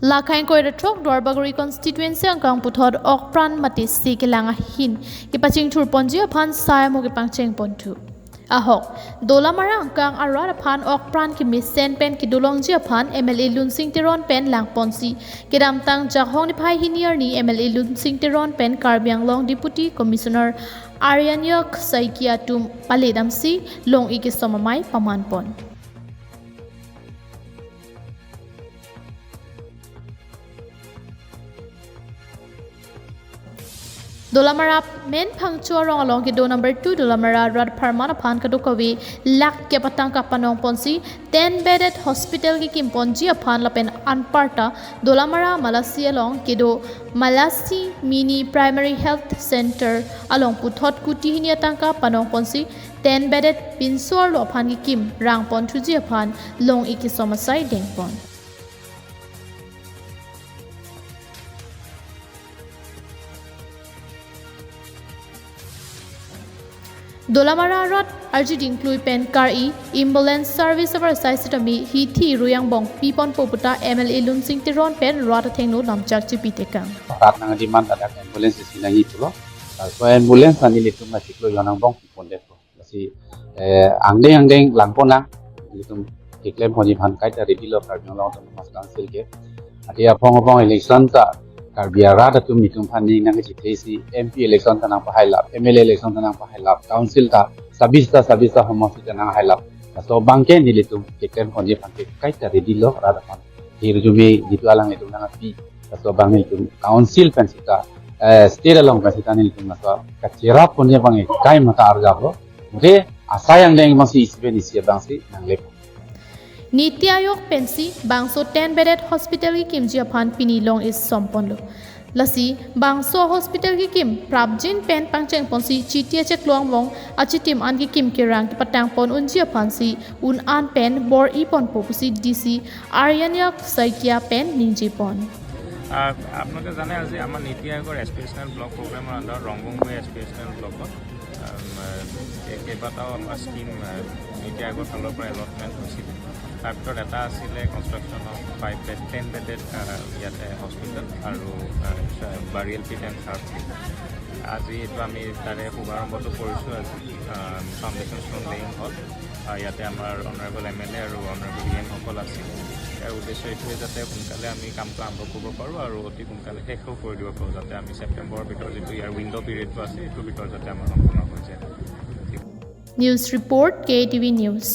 Lakhain koi retrok Dwarbaguri constituency angkang puthod okpran mati si kilanga hin kipaching thurponji Aphan saya mo kipangcheng pontu ahok Dolamara angkang arar Aphan okpran ki misen pen ki dulongji Aphan MLA Lunsing Tiron pen langponsi kidamtang jakhong ni phai hinier ni MLA Lunsing Tiron pen Karbianglong Deputy Commissioner Aryanyak Saikiatum paledamsi long ikisomamai pamanpon Dolamara men phangcho rong along ki do number 2 Dolamara rad pharman Aphan kadukawi lak ke patang kapanong ponsi 10 bedded hospital ki kimponji Aphan lapen anparta Dolamara Malasi along ki do Malasi mini primary health center along puthot Kuti hinia tangka panong ponsi 10 bedded pinsor lo Aphan ki kim rang pon thuji Aphan long ikisomasai dengpon Dolamara rat arjit include pen car ambulance service of our saisitami hi thi ruyang bong pipon poputa MLA Lunsing Tiron pen rat thengno namchak chipitekang rat nang demand ada ambulance sila hi pulo so ambulance ani litum na tiklo yanang bong pipon depo si angdeng langpona litum tiklem hoji phan kai ta ready lo karbiang long tam mas council ke atia phong election ta Karbiara da tu mitum phani nang chi thesi MP election tanang pa hailap MLA election tanang pa hailap council ta sabista homosi tanang hailap so bangke nilitum kekem honji phanke kai ta ready lo rada pan hirjumi ditu alang itu nang pi so bang itu council pensita state along pensita nilitum so kachira ponye bangi kai mata arja ho mure asayang deng masi isben isia bangsi nang lep Niti Ayok pensi bangso 10 bedded hospital ki Kekimji Aphan pinilong is somponlo lasi bangso hospital ki kim prabjin pen pangcheng ponsi chitia chek luang mong achitim an ki kim kirang ki patang pon unji Aphan si un an pen bor ipon popusi DC Aryanyak Saikia pen ningji pon আপনাকে জানে আজি আমার নীতি আয়োগৰ এস্পিৰেশ্যনেল block প্ৰগ্ৰামৰ under ৰংগংগৈ এস্পিৰেশ্যনেল ব্লকত কেইবাটাও আমাৰ scheme নীতি আয়োগৰ ফালৰ পৰা এলটমেণ্ট হৈছিল তাৰ ভিতৰত এটা আছিলে কনষ্ট্ৰাকশ্যন অফ 10 বেডেড ইয়াতে হস্পিটেল আৰু বাৰিয়েল পিট এণ্ড চাৰ্জ আজি এইটো আমি তাৰে শুভাৰম্ভটো কৰিছোঁ আজি ফাউণ্ডেশ্যন ষ্ট'ন লেইং হ'ল ইয়াতে আমাৰ অনাৰেবল MLA আৰু অনাৰেবল EM সকল আছিল ইয়াৰ উদ্দেশ্য এইটোৱে যাতে সোনকালে আমি কামটো আৰম্ভ কৰিব পাৰোঁ আৰু অতি সোনকালে শেষো কৰি দিব পাৰোঁ যাতে আমি ছেপ্টেম্বৰৰ ভিতৰত যিটো ইয়াৰ উইণ্ড' পিৰিয়ডটো আছে এইটোৰ ভিতৰত যাতে আমাৰ সম্পূৰ্ণ হৈ যায় News report KTV News